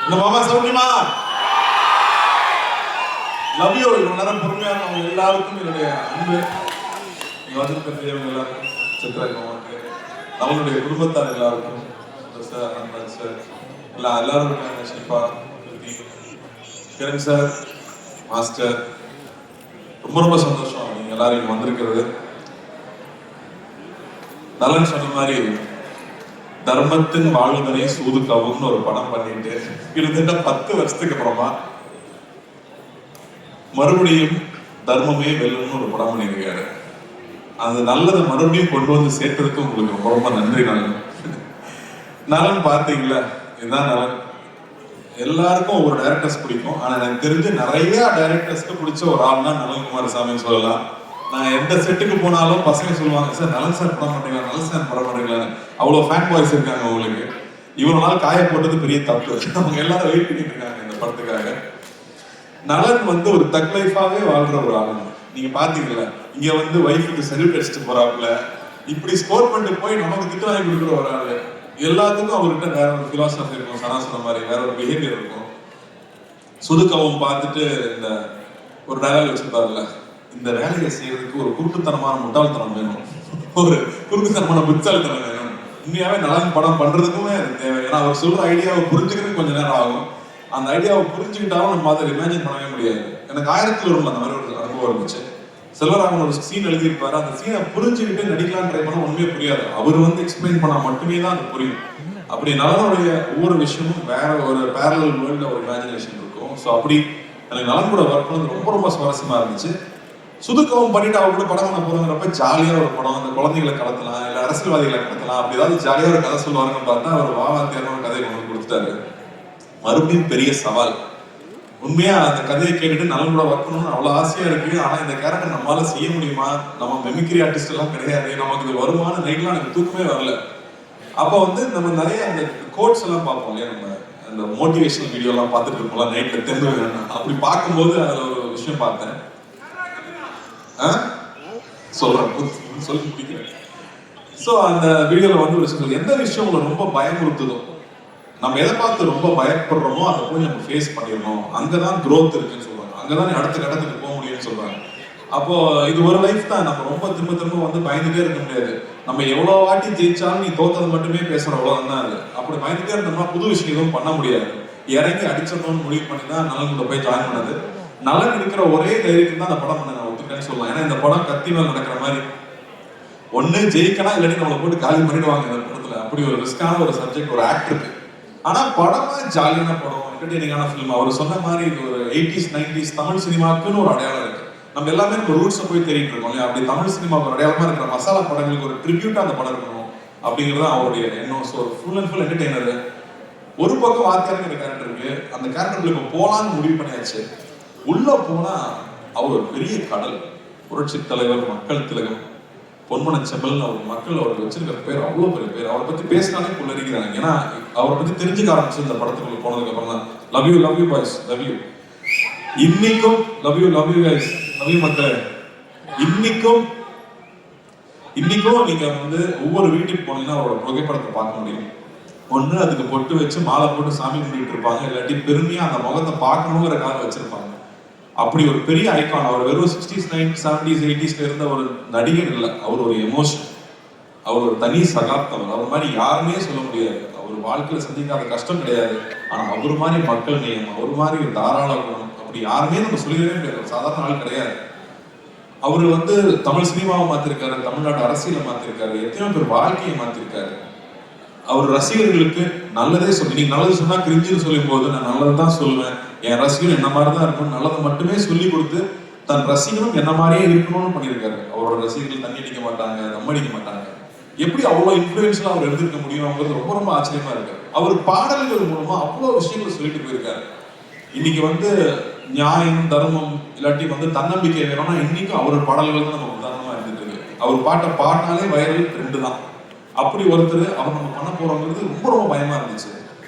இந்த மாமா சௌக்கியமா? Love you. இவ்வளவு நேரம் பொறுமையான அவங்க எல்லாருக்கும் என்னுடைய அன்பு. இங்க வந்திருக்க பெரியவங்க எல்லாருக்கும், சித்ரா மாமாக்கு, நம்மளுடைய குடும்பத்தார் எல்லாருக்கும், சார், அண்ணன் சார், எல்லாரும் இருக்காங்க. ஷில்பா, கிரண் சார், மாஸ்டர், ரொம்ப ரொம்ப சந்தோஷம் நீங்க எல்லாரும் இங்க வந்திருக்கிறது. நலன் சொன்ன மாதிரி தர்மத்தின் வாழ்வனை சூது கவுன்னு ஒரு படம் பண்ணிட்டு கிட்டத்தட்ட 10 வருஷத்துக்கு அப்புறமா மறுபடியும் தர்மமே வெல்லும்னு ஒரு படம் பண்ணியிருக்காரு. அந்த நல்லதை மறுபடியும் கொண்டு வந்து சேர்த்ததுக்கு உங்களுக்கு ரொம்ப ரொம்ப நன்றி. நலன் பார்த்தீங்களா? இதுதான் நலன். எல்லாருக்கும் ஒரு டைரக்டர்ஸ் பிடிக்கும். ஆனா எனக்கு தெரிஞ்சு நிறைய டைரக்டர்ஸ்க்கு பிடிச்ச ஒரு ஆள் தான் நலன் குமாரசாமின்னு சொல்லலாம். நான் எந்த செட்டுக்கு போனாலும் பசங்க சொல்லுவாங்க, சார் நலன் சார் படம் பண்றீங்களா, நலன் சார் படம் பண்றீங்களா. அவ்வளவு ஃபேன் பாய்ஸ் இருக்காங்க அவங்களுக்கு. இவ்வளவு நாள் காய போட்டது பெரிய தப்பு. அவங்க எல்லாரும் வெயிட் பண்ணிட்டு இருக்காங்க இந்த படத்துக்காக. நலன் ஒரு தக் லைஃபாவே வாழ்ற ஒரு ஆளு. நீங்க பாத்தீங்களா, இங்க வைஃபுக்கு சர்வீஸ் அடிச்சுட்டு போறாப்புல, இப்படி ஸ்கோர் பண்ணிட்டு போய் நமக்கு திட்டம் வாங்கி கொடுக்குற ஒரு ஆளு. எல்லாத்துக்கும் அவர்கிட்ட வேற ஒரு பிலாசபி இருக்கும், சனாசன மாதிரி வேற ஒரு பிஹேவியர் இருக்கும். சுதுக்கவும் பார்த்துட்டு இந்த ஒரு டயலாக் வச்சிருப்பாருல்ல, இந்த வேலையை செய்யறதுக்கு ஒரு குறுக்குத்தனமான முட்டாள்தனம் வேணும், ஒரு குறுக்குத்தனமான புத்தாள்தனம் வேணும். உண்மையாவே நலன் படம் பண்றதுக்குமே அது தேவை. ஏன்னா அவர் சொல்ற ஐடியாவை புரிஞ்சுக்கிறதுக்கு கொஞ்சம் நேரம் ஆகும். அந்த ஐடியாவை புரிஞ்சுக்கிட்டாலும் நம்ம அதை இமேஜின் பண்ணவே முடியாது. எனக்கு 1000ல் ஒரு அந்த மாதிரி ஒரு அனுபவம் இருந்துச்சு. செல்வராமன் ஒரு சீன் எழுதியிருப்பாரு. அந்த சீனை புரிஞ்சுக்கிட்டு நடிக்கலாம் ட்ரை பண்ண ஒண்ணுமே புரியாது. அவர் எக்ஸ்பிளைன் பண்ணா மட்டுமே தான் அது புரியும். அப்படி நலனுடைய ஒவ்வொரு விஷயமும் வேற ஒரு பேரலல் வேர்ல்ட்ல ஒரு இமேஜினேஷன் இருக்கும். ஸோ அப்படி எனக்கு நலன் கூட ஒர்க் பண்ணது ரொம்ப ரொம்ப சுவாரஸ்யமா இருந்துச்சு. சுதுக்கவும் பண்ணிட்டு அவங்க கூட படம் பண்ண போறோங்கிறப்ப ஜாலியா ஒரு படம், அந்த குழந்தைகளை கடத்தலாம், இல்ல அரசியல்வாதிகளை கடத்தலாம், அப்படி ஏதாவது ஜாலியா ஒரு கதை சொல்லுவாங்கன்னு பார்த்தா அவர் வாவாத்தியான ஒரு கதையை கொண்டு கொடுத்துட்டாரு. மறுபடியும் பெரிய சவால். உண்மையா அந்த கதையை கேட்டுட்டு நலன் கூட ஒர்க் பண்ணணும்னு அவ்வளவு ஆசையா இருக்கு. ஆனா இந்த கேரக்டர் நம்மளால செய்ய முடியுமா? நம்ம மெமிக்ரி ஆர்டிஸ்ட் எல்லாம் கிடையாது, நமக்கு இது வருமான நைட்லாம் எனக்கு தூக்கமே வரல. அப்ப நம்ம நிறைய அந்த கோட்ஸ் எல்லாம் பார்ப்போம் இல்லையா, நம்ம அந்த மோட்டிவேஷனல் வீடியோ எல்லாம் பார்த்துட்டு இருப்போம் நைட்ல தெரிஞ்சு வேணும். அப்படி பார்க்கும்போது அதுல ஒரு விஷயம் பார்த்தேன். சொல்றேன், சொல்லி முடிக்கிறேன். சோ அந்த வீடியோல ஒரு விஷயம், எந்த விஷயம் உங்களை ரொம்ப பயமுறுத்துதோ, நம்ம எதை பார்த்து ரொம்ப பயப்படுறோமோ அதை போய் நம்ம ஃபேஸ் பண்ணிடணும், அங்கதான் growth இருக்குன்னு சொல்றாங்க, அங்கதான் அடுத்த கட்டத்துக்கு போக முடியும்னு சொல்றாங்க. அப்போ இது ஒரு லைஃப் தான். நம்ம ரொம்ப திரும்ப திரும்ப பயந்துட்டே இருக்க முடியாது. நம்ம எவ்வளவு வாட்டி ஜெயிச்சாலும் நீ தோத்தது மட்டுமே பேசுற அவ்வளவுதான் தான் அது. அப்படி பயந்துட்டே இருந்தோம்னா புது விஷயம் எதுவும் பண்ண முடியாது. இறங்கி அடிச்சோம்னு முடிவு பண்ணி தான் நலன் கூட போய் ஜாயின் பண்ணது. நலன் இருக்கிற ஒரே தைரியத்துக்கு தான் அந்த படம் பண்ண நான் ஒத்துக்கிறேன்னு சொல்லலாம். ஏன்னா இந்த படம் கத்தி மேல் நடக்கிற மாதிரி, ஒண்ணு ஜெயிக்கலாம் இல்லாட்டி நம்மளை போட்டு காலி பண்ணிடுவாங்க இந்த படத்துல. அப்படி ஒரு ரிஸ்கான ஒரு சப்ஜெக்ட் ஒரு ஆக்டருக்கு. ஆனா படமா ஜாலியான படம், என்டர்டெய்னிங்கான ஃபிலிம். அவர் சொன்ன மாதிரி இது ஒரு 80s 90s தமிழ் சினிமாக்குன்னு ஒரு அடையாளம் இருக்கு. நம்ம எல்லாமே ஒரு ரூட்ஸை போய் தேடிட்டு இருக்கோம் இல்லையா. அப்படி தமிழ் சினிமாவுக்கு ஒரு அடையாளமா இருக்கிற மசாலா படங்களுக்கு ஒரு ட்ரிபியூட்டா அந்த படம் இருக்கணும் அப்படிங்கிறது அவருடைய எண்ணம். So full and full entertainer. ஒரு பக்கம் வாத்தியாருங்கிற கேரக்டர் இருக்கு. அந்த கேரக்டர்ல இப்போ போலான்னு முடிவு பண்ணியாச்சு. உள்ள போனா அவர் ஒரு பெரிய கடல், புரட்சி தலைவர், மக்கள் திலகம், பொன்மன செம்மல். அவர் மக்கள் அவருக்கு வச்சிருக்கிற பேர் அவ்வளவு பெரிய பேர். அவரை பத்தி பேசினாலே புல்லரிக்கிறாங்க. ஏன்னா அவரை பத்தி தெரிஞ்சுக்க ஆரம்பிச்சு இந்த படத்துக்குள்ள போனதுக்கு அப்புறம் தான். Love you boys, love you. இன்னைக்கும் love you guys, love you மக்களே. இன்னைக்கும் நீங்க ஒவ்வொரு வீட்டுக்கு போனீங்கன்னா அவரோட புகைப்படத்தை பார்க்க முடியும். ஒண்ணு அதுக்கு பொட்டு வச்சு மாலை போட்டு சாமி கும்பிட்டு இருப்பாங்க, இல்லாட்டி பெருமையா அந்த முகத்தை பார்க்கணுங்கிற கால வச்சிருப்பாங்க. அப்படி ஒரு பெரிய ஐகான். அவர் வெறும் 60s 90s 70s 80sல இருந்த ஒரு நடிகர் இல்லை, அவர் ஒரு எமோஷன், அவர் ஒரு தனி சகாப்தம். அவர் மாதிரி யாருமே சொல்ல முடியாது. அவர் வாழ்க்கையில சந்திக்காத கஷ்டம் கிடையாது. ஆனா அவர் மாதிரி மக்கள் நேயம், அவர் மாதிரி ஒரு தாராள குணம், அப்படி யாருமே நம்ம சொல்லிடவே முடியாது. சாதாரண ஆள் கிடையாது. அவரு தமிழ் சினிமாவை மாத்திருக்காரு, தமிழ்நாட்டு அரசியலை மாத்திருக்காரு, எத்தனையோ பேர் வாழ்க்கையை மாத்திருக்காரு. அவர் ரசிகர்களுக்கு நல்லதே சொல்லி, நீங்க நல்லது சொன்னா கிரிஞ்சுன்னு சொல்லும் போது நான் நல்லதுதான் சொல்லுவேன், என் ரசிகர் என்ன மாதிரிதான் இருக்கணும், நல்லதை மட்டுமே சொல்லி கொடுத்து தன் ரசிகனும் என்ன மாதிரியே இருக்கணும்னு பண்ணியிருக்காரு. அவரோட ரசிகர்கள் தண்ணி அடிக்க மாட்டாங்க, தம் அடிக்க மாட்டாங்க. எப்படி அவ்வளவு இன்ஃபுளுன்ஸ்லாம் அவர் எடுத்துக்க முடியும்ங்கிறது ரொம்ப ரொம்ப ஆச்சரியமா இருக்கு. அவர் பாடல்கள் மூலமா அவ்வளவு விஷயங்கள் சொல்லிட்டு போயிருக்காரு. இன்னைக்கு நியாயம் தர்மம் இல்லாட்டி தன்னம்பிக்கை வேணும்னா இன்னைக்கும் அவரோட பாடல்கள் தான் நம்ம உதாரணமா இருந்துட்டு இருக்கு. அவர் பாட்டை பாடினாலே வைரல் ட்ரெண்டு தான். அப்படி ஒருத்தர் அவர் நம்ம பண்ண போறோங்கிறது ரொம்ப ரொம்ப பயமா இருந்துச்சு.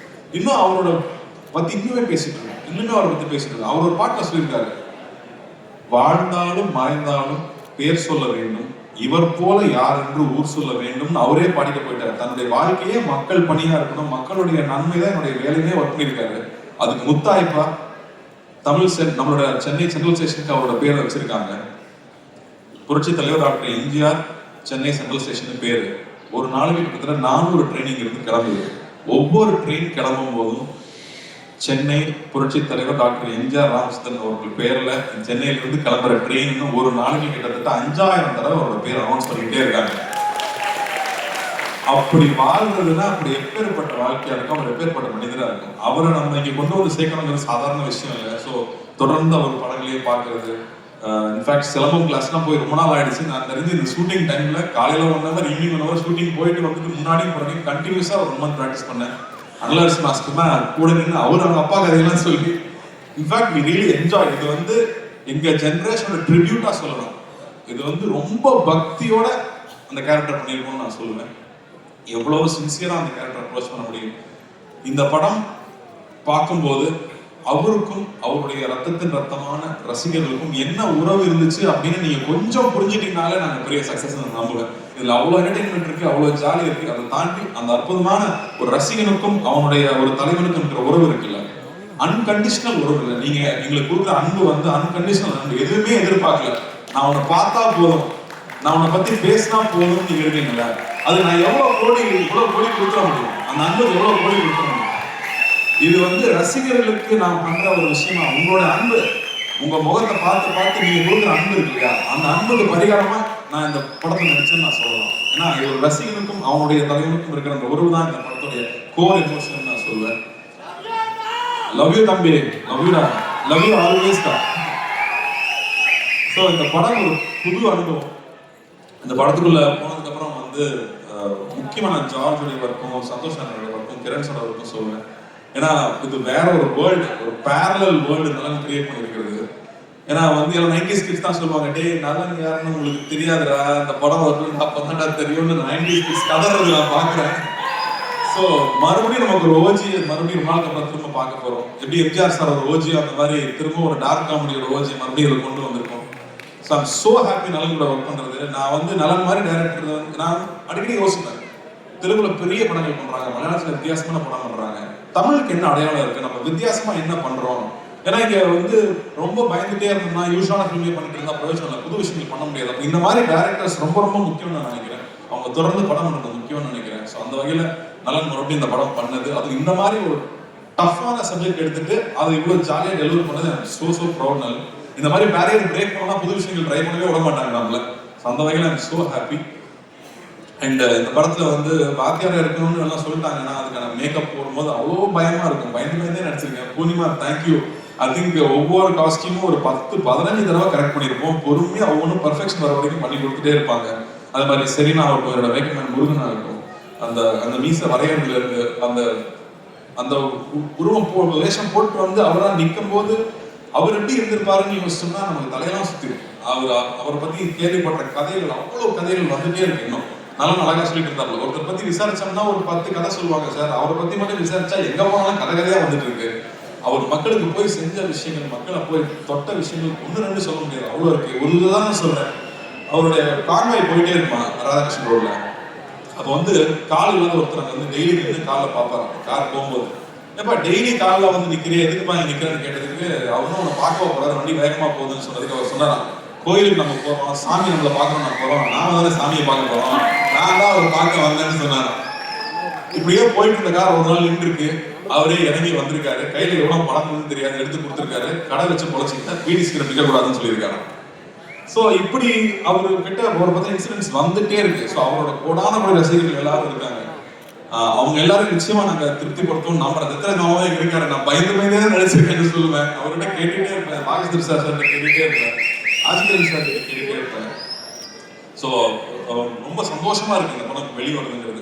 இன்னும் அவரோட பத்தி இன்னுமே பேசிட்டு இருக்கோம், இன்னுமே அவரை பத்தி பேசிட்டு இருக்கோம். அவர் ஒரு பாட்டை சொல்லியிருக்காரு, வாழ்ந்தாலும் மறைந்தாலும் பேர் சொல்ல வேண்டும், இவர் போல யார் என்று ஊர் சொல்ல வேண்டும். அவரே பாடிட்டு போயிட்டாரு. தன்னுடைய வாழ்க்கையே மக்கள் பணியா இருக்கணும், மக்களுடைய நன்மைதான் என்னுடைய வேலையே ஒர்க் பண்ணியிருக்காரு. அதுக்கு முத்தாய்ப்பா நம்மளோட சென்னை சென்ட்ரல் ஸ்டேஷனுக்கு அவரோட பேரை வச்சிருக்காங்க. புரட்சி தலைவர் doctor MGR Chennai central station பேரு. ஒரு நாளைக்கு கிட்டத்தட்ட 400 ட்ரெயினிங் இருந்து கிளம்புது. ஒவ்வொரு ட்ரெயின் கிளம்பும் போதும் சென்னை புரட்சி தலைவர் டாக்டர் எம்ஜிஆர் ராமச்சந்திரன் அவர்கள் பேர்ல சென்னையிலிருந்து கிளம்புற ட்ரெயின் ஒரு நாளைக்கு கிட்டத்தட்ட 5000 தடவை அவரோட பேர் அனௌன்ஸ் பண்ணிக்கிட்டே இருக்காங்க. அப்படி வாழ்றதுன்னா அப்படி எப்பேற்பட்ட வாழ்க்கையா இருக்கும், அவர் எப்பேற்பட்ட மனிதரா இருக்கும். அவரை நம்ம இங்க கொண்டு வந்து சேர்க்கணுங்கிறது சாதாரண விஷயம் இல்லை. ஸோ தொடர்ந்து அவர் படங்களையே பார்க்கறது. இன்ஃபேக்ட் சிலம்பம் கிளாஸ்லாம் போய் ரொம்ப நாள் ஆயிடுச்சு. நான் தெரிஞ்சு இந்த ஷூட்டிங் டைம்ல காலையில 1 hour ஈவினிங் 1 hour ஷூட்டிங் போயிட்டு வந்துட்டு முன்னாடியும் பிறகு கண்டினியூஸா ஒரு 1 month ப்ராக்டிஸ் பண்ணேன். அனலர்ஸ் மாஸ்டர் தான் கூட நின்று அவர் அவங்க அப்பா கதையெல்லாம் சொல்லி இன்ஃபேக்ட் வி ரியலி என்ஜாய். இது வந்து எங்க ஜென்ரேஷனோட ட்ரிபியூட்டா சொல்லணும். இது வந்து ரொம்ப பக்தியோட அந்த கேரக்டர் பண்ணியிருக்கோம்னு நான் சொல்லுவேன். எவ்வளவு சின்சியரா அந்த கேரக்டர் அப்ரோச் பண்ண முடியும். இந்த படம் பார்க்கும்போது அவருக்கும் அவருடைய ரத்தத்தின் ரத்தமான ரசிகர்களுக்கும் என்ன உறவு இருந்துச்சு அப்படின்னு நீங்க கொஞ்சம் புரிஞ்சுட்டீங்கனாலே நாங்க பெரிய சக்சஸ் நம்புவேன். இதுல அவ்வளவு என்டர்டைன்மெண்ட் இருக்கு, அவ்வளவு ஜாலி இருக்கு. அதை தாண்டி அந்த அற்புதமான ஒரு ரசிகனுக்கும் அவனுடைய ஒரு தலைவனுக்கும் இருக்கிற உறவு இருக்குல்ல, அன்கண்டிஷனல் உறவு இல்லை. நீங்க எங்களுக்கு கொடுக்குற அன்பு வந்து அன்கண்டிஷனல் அன்பு. எதுவுமே எதிர்பார்க்கல. நான் உன்னை பார்த்தா போதும், நான் உன்னை பத்தி பேசினா போதும் நீங்க இருக்கீங்களா, அது நான் எவ்வளவு கோடி கொடுத்துட முடியும், அந்த அன்பு எவ்வளவு கோடி கொடுத்துட முடியும். இது வந்து ரசிகர்களுக்கு நான் பண்ற ஒரு விஷயமா. உங்களோட அன்பு, உங்க முகத்தை பார்த்து பார்த்து நீங்க கொடுக்குற அன்பு இருக்கு இல்லையா, அந்த அன்புக்கு பரிகாரமா நான் இந்த படத்தை நடிச்சேன்னு நான் சொல்லலாம். ஏன்னா இது ஒரு ரசிகனுக்கும் அவனுடைய தலைவனுக்கும் இருக்கிற அந்த உறவு தான் இந்த படத்துடைய கோர் எமோஷன் நான் சொல்லுவேன். லவ் யூ தம்பி, லவ் யூடா, லவ் யூ ஆல்வேஸ் தான். ஸோ இந்த படம் ஒரு புது அனுபவம். இந்த படத்துக்குள்ள போனதுக்கு அப்புறம் வந்து முக்கியமான ஜார்ஜுடைய ஒர்க்கும் சந்தோஷ் அண்ணனுடைய ஒர்க்கும் கிரண் சாரோட ஒர்க்கும் சொல்லுவேன். ஏன்னா இது வேற ஒரு வேர்ல்டு, ஒரு பேரலல் வேர்ல்டு நலன் கிரியேட் பண்ணிருக்கிறது. ஏன்னா வந்து எல்லாம் 90s கிட்ஸ் தான் சொல்லுவாங்க, டே நலன் யாருன்னு உங்களுக்கு தெரியாதுடா, இந்த படம் வரணும் அப்பதான்டா தெரியும்னு 90s கிட்ஸ் கதறது நான் பாக்குறேன். ஸோ மறுபடியும் நமக்கு ஒரு ஓஜி மறுபடியும் நாளுக்கு அப்புறம் திரும்ப பார்க்க போறோம். எப்படி எம்ஜிஆர் சார் ஒரு ஓஜி அந்த மாதிரி திரும்ப ஒரு டார்க் காமெடியோட ஓஜி மறுபடியும் இதில் கொண்டு வந்திருக்கோம். ஸோ ஐம் சோ ஹாப்பி நலன் கூட ஒர்க் பண்றது. நான் வந்து நலன் மாதிரி டைரக்டர் வந்து நான் அடிக்கடி யோசிப்பேன், தெலுங்குல பெரிய படங்கள் பண்றாங்க, மலையாளத்துல வித்தியாசமான படம் பண்றாங்க, தமிழுக்கு என்ன அடையாளம் இருக்கு, நம்ம வித்தியாசமா என்ன பண்றோம். ஏன்னா இங்க வந்து ரொம்ப பயந்துட்டே இருந்தோம்னா யூஸ்வலான ஃபிலிமே பண்ணிட்டு இருந்தா பிரயோஜனம் இல்லை, புது விஷயங்கள் பண்ண முடியாது. அப்போ இந்த மாதிரி டைரக்டர்ஸ் ரொம்ப ரொம்ப முக்கியம்னு நான் நினைக்கிறேன். அவங்க தொடர்ந்து படம் பண்றது முக்கியம்னு நினைக்கிறேன். ஸோ அந்த வகையில நலன் மறுபடியும் இந்த படம் பண்ணது, அது இந்த மாதிரி ஒரு டஃப்பான சப்ஜெக்ட் எடுத்துட்டு அதை இவ்வளவு ஜாலியாக டெலிவரி பண்ணது எனக்கு சோ ப்ரௌட். நல் இந்த மாதிரி பேரியர் பிரேக் பண்ணா புது விஷயங்கள் ட்ரை பண்ணவே விட மாட்டாங்க நம்மள. அந்த வகையில ஐம் சோ ஹாப்பி. அண்ட் இந்த படத்துல வந்து வாத்தியாரா இருக்கணும்னு எல்லாம் சொல்லிட்டாங்கன்னா அதுக்கான மேக்கப் போடும்போது அவ்வளோ பயமா இருக்கும். பயந்தே நடிச்சிருக்கேன். பூர்ணிமா தேங்க்யூ. ஐ திங்க் ஒவ்வொரு காஸ்டியூமும் ஒரு 10-15 தடவை கரெக்ட் பண்ணியிருப்போம். பொறுமையா ஒவ்வொன்றும் பர்ஃபெக்ஷன் வர வரைக்கும் பண்ணி கொடுத்துட்டே இருப்பாங்க. அது மாதிரி செரீனா ஆகட்டும், என்னோட வேக்கமேன் முருகனா இருக்கும், அந்த மீசை வரையறதுல இருந்து அந்த உருவம் வேஷம் போட்டு வந்து அவரா நிற்கும் போது அவர் எப்படி இருந்திருப்பாருன்னு யோசிச்சோம்னா நமக்கு தலையெல்லாம் சுத்திடும். அவரை பத்தி கேள்விப்பட்ட கதைகள் அவ்வளவு கதைகள் வந்துட்டே இருக்கு. இன்னும் நல்லா அழகா சொல்லிட்டு இருந்தாரு. ஒருத்தர் பத்தி விசாரிச்சோம்னா ஒரு 10 கதை சொல்லுவாங்க சார். அவரை பத்தி மட்டும் விசாரிச்சா எங்க போனாலும் கதையா வந்துட்டு இருக்கு. அவர் மக்களுக்கு போய் செஞ்ச விஷயங்கள், மக்களை போய் தொட்ட விஷயங்கள் 1-2 சொல்ல முடியாது, அவ்வளவு இருக்கு. ஒரு இதுதான் சொல்றேன். அவருடைய கான்வாய் போயிட்டே இருப்பான் ராதாகிருஷ்ணன் ரோட்ல. அப்போ வந்து கால் இல்லாத ஒருத்தர் வந்து டெய்லி நின்று காலில் பார்ப்பாரு கார் போகும்போது. ஏப்பா டெய்லி காலில் வந்து நிற்கிறேன், எதுக்குப்பா நிற்கிறேன்னு கேட்டதுக்கு அவரும் அவனை பார்க்க போறாரு, வண்டி வேகமா போகுதுன்னு சொன்னதுக்கு அவர் சொன்னாராம், கோயிலுக்கு நம்ம போறோம், சாமி நம்மளை பார்க்கணும், நம்ம போறோம், நாம தானே சாமியை பார்க்க போறோம், நான் தான் அவர் பார்க்க வந்தேன்னு சொன்னாராம். இப்படியே போயிட்டு இருந்த கார் ஒரு நாள் நின்று இருக்கு. அவரே இறங்கி வந்திருக்காரு. கையில எவ்வளவு பணம் தெரியாது எடுத்து கொடுத்துருக்காரு. கடை வச்சு பொழைச்சிக்கிட்டா பீடி சிகரெட் விற்க கூடாதுன்னு சொல்லியிருக்காரு. ஸோ இப்படி அவரு கிட்ட ஒரு 10 இன்சிடென்ட்ஸ் வந்துட்டே இருக்கு. ஸோ அவரோட கோடான கூட ரசிகர்கள் எல்லாரும் இருக்காங்க. அவங்க எல்லாரும் நிச்சயமா நாங்க திருப்திப்படுத்தவும் நம்புறேன். எத்தனை மாவே இருக்காரு. நான் பயந்தே நினைச்சிருக்கேன்னு சொல்லுவேன். அவர்கிட்ட கேட்டுட்டே இருப்பேன். பாகிஸ்தான் சார் கேட்டுட்டே இருப்பேன். ஆஜிதன் சார் கேட்டுட்டே இருப்பேன். ஸோ ரொம்ப சந்தோஷமா இருக்கு இந்த படம் வெளிவருதுங்கிறது.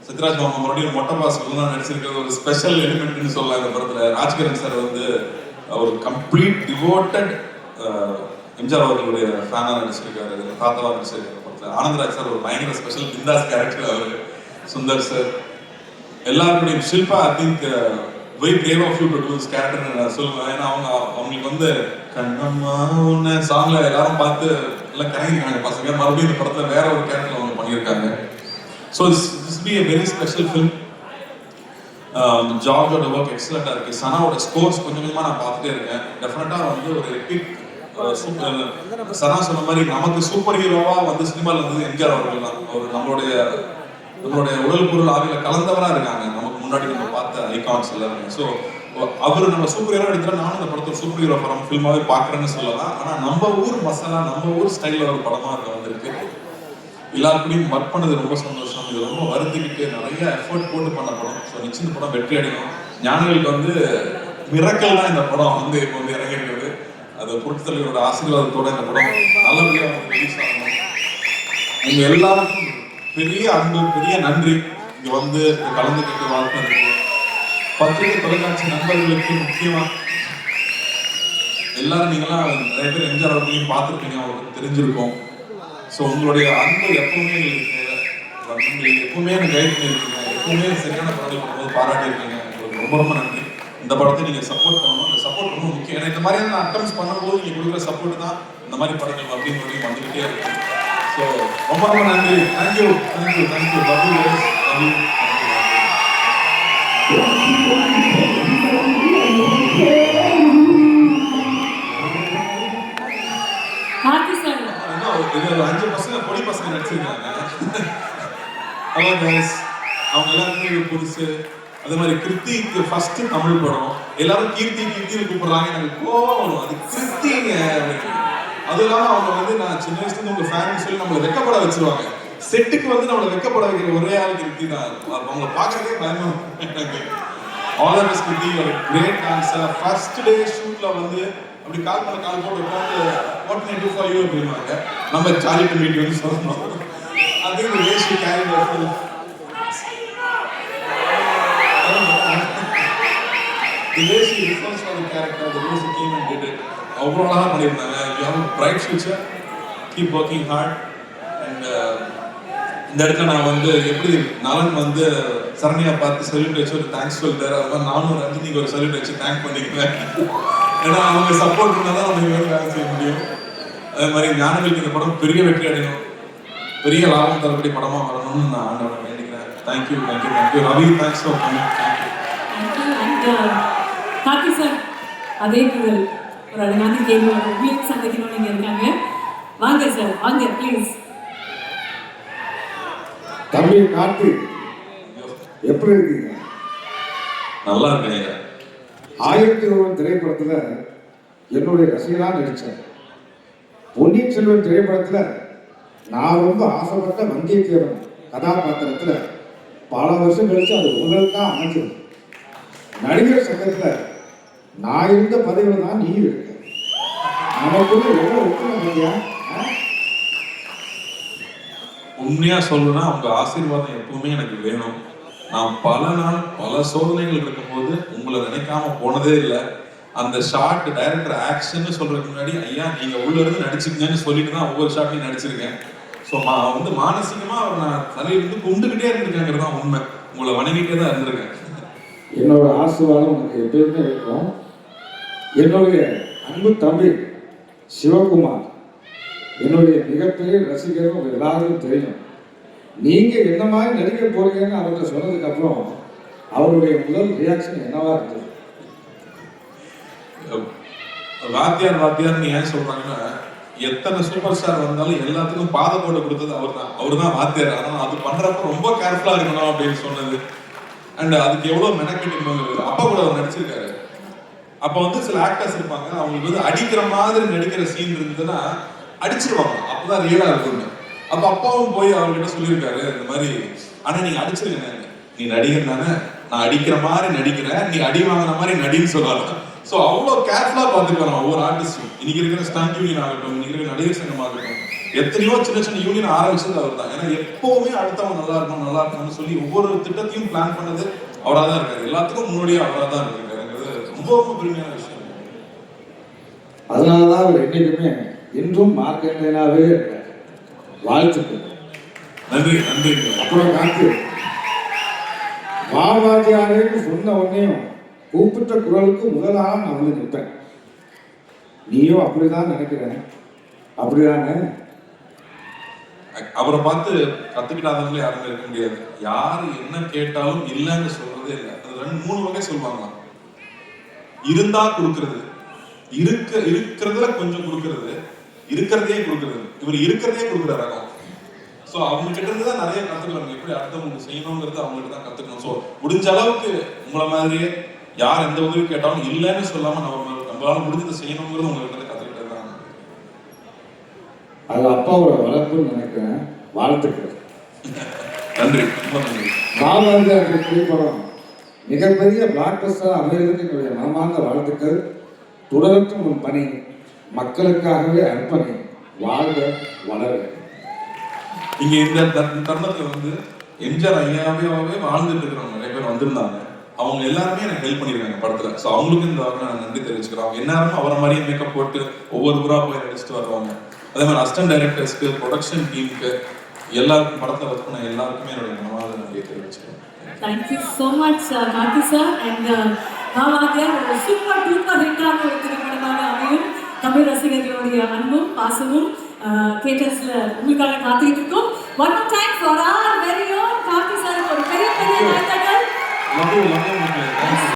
சித்ராஜ் மாமா மறுபடியும் மொட்டை பாஸ் நடிச்சிருக்கிறது ஒரு ஸ்பெஷல் எலிமெண்ட்னு சொல்லலாம் இந்த படத்துல. ராஜ்கிரண் சார் வந்து ஒரு கம்ப்ளீட் டிவோட்டட் எம்ஜிஆர் அவர்களுடைய ஃபேனா நடிச்சிருக்காரு. தாத்தாவா நடிச்சிருக்காரு படத்துல. ஆனந்தராஜ் சார் ஒரு பயங்கர ஸ்பெஷல் பிந்தாஸ் கேரக்டர். அவரு சுந்தர் சார் எல்லாருடைய Shilpa I think very brave of you to do this character நான் சொல்லுவேன். ஏன்னா அவங்களுக்கு வந்து கண்ணம்மா ஒன்று சாங்ல எல்லாரும் பார்த்து எல்லாம் கரங்கிருக்காங்க பசங்க. மறுபடியும் இந்த படத்துல வேற ஒரு கேரக்டர் அவங்க பண்ணியிருக்காங்க. So this be a very special film. ஜார்ஜோட ஒர்க் எக்ஸலண்ட்டாக இருக்குது. சனாவோட ஸ்கோர்ஸ் கொஞ்சம் கொஞ்சமாக நான் பார்த்துட்டே இருக்கேன். டெஃபினட்டாக வந்து ஒரு எபிக் சனா சொன்ன மாதிரி நமக்கு சூப்பர் ஹீரோவா வந்து சினிமாவில் வந்து எம்ஜிஆர் அவர்கள் தான். அவர் நம்மளுடைய உடல் பொருள் ஆவியில கலந்தவராக இருக்காங்க. நமக்கு முன்னாடி நம்ம பார்த்த ஐகான்ஸ் எல்லாருமே. ஸோ அவர் நம்ம சூப்பர் ஹீரோ எடுத்துட்டா நானும் இந்த படத்தை சூப்பர் ஹீரோ படம் ஃபில்மாவே பார்க்குறேன்னு சொல்லலாம். ஆனால் நம்ம ஊர் மசாலா நம்ம ஊர் ஸ்டைலில் ஒரு படமாக இருக்க வந்திருக்கு. எல்லாருக்கூடையும் ஒர்க் பண்ணது ரொம்ப சந்தோஷம். இது ரொம்ப வருத்திக்கிட்டு நிறைய எஃபர்ட் போட்டு பண்ண படம். ஸோ நிச்சயம் இந்த படம் வெற்றி அடையும். ஞானிகளுக்கு வந்து மிரக்கல் தான் இந்த படம் வந்து இப்போ வந்து இறங்கியிருக்குது. அது பொருட்தலைவரோட ஆசீர்வாதத்தோட இந்த படம் நல்லபடியாக வந்து ரிலீஸ் ஆகணும். உங்க எல்லாருக்கும் பெரிய அன்பு, பெரிய நன்றி. இங்க வந்து கலந்துக்கிட்டு வாழ்த்துறது பத்திரிகை தொலைக்காட்சி நண்பர்களுக்கு முக்கியமா எல்லாரும் நீங்களாம் நிறைய பேர் எம்ஜிஆர் அவர்களையும் பார்த்துருப்பீங்க, அவங்களுக்கு தெரிஞ்சிருக்கும். ஸோ உங்களுடைய அன்பு எப்பவுமே எங்களுக்கு தேவை. நீங்கள் எப்பவுமே எனக்கு கைட் பண்ணியிருக்கீங்க, எப்பவுமே சரியான படங்கள் பண்ணும்போது பாராட்டியிருக்கீங்க. உங்களுக்கு ரொம்ப ரொம்ப நன்றி. இந்த படத்தை நீங்கள் சப்போர்ட் பண்ணணும். இந்த சப்போர்ட் ரொம்ப முக்கியம். ஏன்னா இந்த மாதிரியான அட்டம்ஸ் பண்ணும்போது நீங்கள் கொடுக்குற சப்போர்ட் தான் இந்த மாதிரி படங்கள் அப்படின்னு வந்துக்கிட்டே இருக்கு. ஸோ ரொம்ப ரொம்ப நன்றி. Thank you thank you thank you. இதுல 5 பசங்க பொடி பசங்க நடிச்சிருக்காங்க. அவங்க எல்லாருமே புதுசு. அதே மாதிரி கிருத்திக்கு ஃபர்ஸ்ட் தமிழ் படம். எல்லாரும் கீர்த்தி கீர்த்தின்னு கூப்பிடுறாங்க. எனக்கு கோவம் வரும். அது கிருத்திங்க அப்படின்னு. அது இல்லாம அவங்க வந்து நான் சின்ன வயசுல இருந்து உங்க ஃபேன் சொல்லி நம்மளை வெக்கப்பட வச்சிருவாங்க. செட்டுக்கு வந்து நம்மளை வெக்கப்பட வைக்கிற ஒரே ஆள் கிருத்தி தான். அவங்களை பார்க்கறதே பயமா எனக்கு. ஆல் ஆஃப் அஸ் கிருத்தி ஒரு கிரேட் டான்ஸர். ஃபர்ஸ்ட் டே ஷூட்ல வந்து அப்படி கால் பண்ண கால் போட்டு உட்காந்து what can I to for you அப்படின்னாங்க. நம்ம ஜாலி டு மீட் யூன்னு சொல்லணும். அது இந்த வேஷி carry the way she refers for the character, the way she came and did it, அவ்வளோ அழகாக பண்ணியிருந்தாங்க. You have a bright future, keep working hard. And இந்த இடத்துல நான் வந்து எப்படி நலன் வந்து சரணியா பார்த்து சல்யூட் வச்சு ஒரு தேங்க்ஸ் சொல்லிட்டாரு, அது மாதிரி நானும் ரஞ்சினிக்கு ஒரு சல்யூட் வச்சு தேங்க் பண்ணிக்கிறேன். ஏன்னா அவங்க சப்போர்ட் பண்ணால் தான் நம்ம இவங்க வேலை செய்ய முடியும். அதே மாதிரி ஞானங்களுக்கு இந்த படம் பெரிய வெற்றி அடையணும், பெரிய லாபம் தரக்கூடிய படமாக வரணும்னு நான் ஆண்டவரை வேண்டிக்கிறேன். Thank you thank you thank you. Ravi, thanks for coming. Thank you. Karthi sir, அதே முதல் ஒரு அழகான கேள்வி உங்களுக்கு சந்திக்கணும் நீங்க இருக்காங்க. வாங்க சார், வாங்க ப்ளீஸ். தம்பி கார்த்தி, எப்படி இருக்கீங்க? நல்லா இருக்கேன். 1001 திரைப்படத்துல என்னுடைய ரசிகராக நடித்தேன். பொன்னியின் செல்வன் திரைப்படத்துல நான் ரொம்ப ஆசைப்பட்ட வந்தியத்தேவன் கதாபாத்திரத்துல பல வருஷம் கழிச்சு அது உங்களுக்கு தான் அமைஞ்சது. நடிகர் சங்கத்துல நான் இருந்த பதவியில் தான் நீ இருக்க. நமக்குள்ள எவ்வளவு ஒற்றுமை இல்லையா? உண்மையா சொல்லணும்னா அவங்க ஆசீர்வாதம் எப்பவுமே எனக்கு வேணும். நான் பல நாள் பல சோதனைகள் இருக்கும்போது உங்களை நினைக்காம போனதே இல்லை. அந்த ஷார்ட் டைரக்டர் ஆக்ஷன் சொல்றதுக்கு முன்னாடி ஐயா நீங்க உள்ள இருந்து நடிச்சுக்கங்கன்னு சொல்லிட்டு தான் ஒவ்வொரு ஷாட்லையும் நடிச்சிருக்கேன். ஸோ வந்து மானசீகமா நான் தலையிலிருந்து கும்பிட்டுக்கிட்டே இருந்திருக்கேங்கிறது தான் உண்மை. உங்களை வணங்கிட்டே தான் இருந்திருக்கேன். என்னோட ஆசீர்வாதம் உங்களுக்கு எப்பயுமே இருக்கும். என்னுடைய அன்பு தம்பி சிவகுமார் என்னுடைய மிகப்பெரிய ரசிகரும் உங்க எல்லாருக்கும் தெரியும். நீங்க என்ன மாதிரி நடிக்க போறீங்கன்னு அவர்கிட்ட சொன்னதுக்கு அப்புறம் அவருடைய முதல் ரியாக்ஷன் என்னவா இருந்தது? வாத்தியார்னு ஏன் சொல்றாங்கன்னா, எத்தனை சூப்பர் ஸ்டார் வந்தாலும் எல்லாத்துக்கும் பாத போட்டு கொடுத்தது அவர் தான் வாத்தியார். அதனால அது பண்றப்ப ரொம்ப கேர்ஃபுல்லா இருக்கணும் அப்படின்னு சொன்னது. அண்ட் அதுக்கு எவ்வளவு மெனக்கெட்டு அப்பா கூட அவர் நடிச்சிருக்காரு. அப்ப வந்து சில ஆக்டர்ஸ் இருப்பாங்க, அவங்களுக்கு வந்து அடிக்கிற மாதிரி நடிக்கிற சீன் இருந்ததுன்னா அடிச்சிருவாங்க, அப்பதான் ரியலா இருக்குங்க. அப்ப அப்பாவும் போய் அவர்கிட்ட சொல்லியிருக்காரு இந்த மாதிரி, ஆனா நீங்க அடிச்சிருங்க, நீ நடிகர் தானே, நான் அடிக்கிற மாதிரி நடிக்கிறேன், நீ அடி வாங்கின மாதிரி நடின்னு சொல்லலாம். ஸோ அவ்வளோ கேர்ஃபுல்லா பார்த்துக்கலாம் ஒவ்வொரு ஆர்டிஸ்டும். இன்னைக்கு இருக்கிற ஸ்டண்ட் யூனியன் ஆகட்டும், இன்னைக்கு இருக்கிற நடிகர் சங்கம் ஆகட்டும், எத்தனையோ சின்ன சின்ன யூனியன் ஆரம்பிச்சது அவர் தான். ஏன்னா எப்பவுமே அடுத்தவங்க நல்லா இருக்கணும்னு சொல்லி ஒவ்வொரு திட்டத்தையும் பிளான் பண்ணது அவராக தான் இருக்காரு. எல்லாத்துக்கும் முன்னோடியே அவராக தான் இருக்காருங்கிறது ரொம்ப ரொம்ப பெருமையான விஷயம். அதனாலதான் அவர் என்னைக்குமே இன்றும் மார்க்கெட்லாவே இருக்காரு. வாழ்த்துக்கள். நன்றி நன்றி. அப்புறம் காத்து பாவாஜியாரேன்னு சொன்ன உடனேயும் கூப்பிட்ட குரலுக்கு முதலாக நான் வந்து நிற்பேன். நீயும் அப்படிதான் நினைக்கிறேன், அப்படிதானே? அவரை பார்த்து கத்துக்கிட்டாதவங்களே யாருமே இருக்க முடியாது. யாரு என்ன கேட்டாலும் இல்லைன்னு சொல்றதே இல்லை. அது 3 வகை சொல்லுவாங்களாம். இருந்தா கொடுக்கறது, இருக்கிறதுல கொஞ்சம் கொடுக்கறது, இருக்கிறதையே கொடுக்கறது. இவர் இருக்கிறதையே கொடுக்குற ரகம். ஸோ அவங்க கிட்ட இருந்து தான் நிறைய கத்துக்கலாம். எப்படி அடுத்தவங்களுக்கு செய்யணுங்கிறது அவங்ககிட்ட தான் கத்துக்கணும். ஸோ முடிஞ்ச அளவுக்கு உங்களை மாதிரியே யார் எந்த உதவி கேட்டாலும் இல்லைன்னு சொல்லாம நம்மளால முடிஞ்சதை செய்யணுங்கிறது உங்ககிட்ட இருந்து கத்துக்கிட்டே தான். அது அப்பாவோட வளர்ப்புன்னு நினைக்கிறேன். வாழ்த்துக்கள். நன்றி, ரொம்ப நன்றி. மாமந்த திரைப்படம் மிகப்பெரிய பிளாக் பஸ்டர் அமைவதற்கு என்னுடைய மனமார்ந்த வாழ்த்துக்கள். தொடரட்டும் உன் பணி, மக்களுக்காகவே அர்ப்பணி, வாழ்க வளர. இங்க இந்த தருணத்துல வந்து எம்ஜிஆர் ஐயாவே வாழ்ந்துட்டு இருக்கிறவங்க நிறைய பேர் வந்திருந்தாங்க. அவங்க எல்லாருமே எனக்கு ஹெல்ப் பண்ணிருக்காங்க படத்துல. ஸோ அவங்களுக்கு இந்த நான் நன்றி தெரிவிச்சுக்கிறேன். அவங்க எல்லாருமே அவரை மாதிரியே மேக்கப் போட்டு ஒவ்வொரு ஊரா போய் நடிச்சுட்டு வருவாங்க. அதே மாதிரி அசிஸ்டன்ட் டைரக்டர்ஸ்க்கு, ப்ரொடக்ஷன் டீமுக்கு, எல்லாருக்கும் படத்தை ஒர்க் பண்ண எல்லாருக்குமே என்னுடைய மனமார்ந்த நன்றியை தெரிவிச்சுக்கிறேன். Thank you so much Karthi sir. And மாவாத்தியார் ஒரு சூப்பர் டூப்பர் ஹிட்டான ஒரு திரைப்படமாக அமையும். தமிழ் ரசிகர்களுடைய அன்பும் பாசமும் தியேட்டர்ஸ்ல உங்களுக்காக காத்துக்கிட்டு இருக்கோம். One time for our very own Karthi sir ஒரு பெரிய வாழ்த்துக்கள்.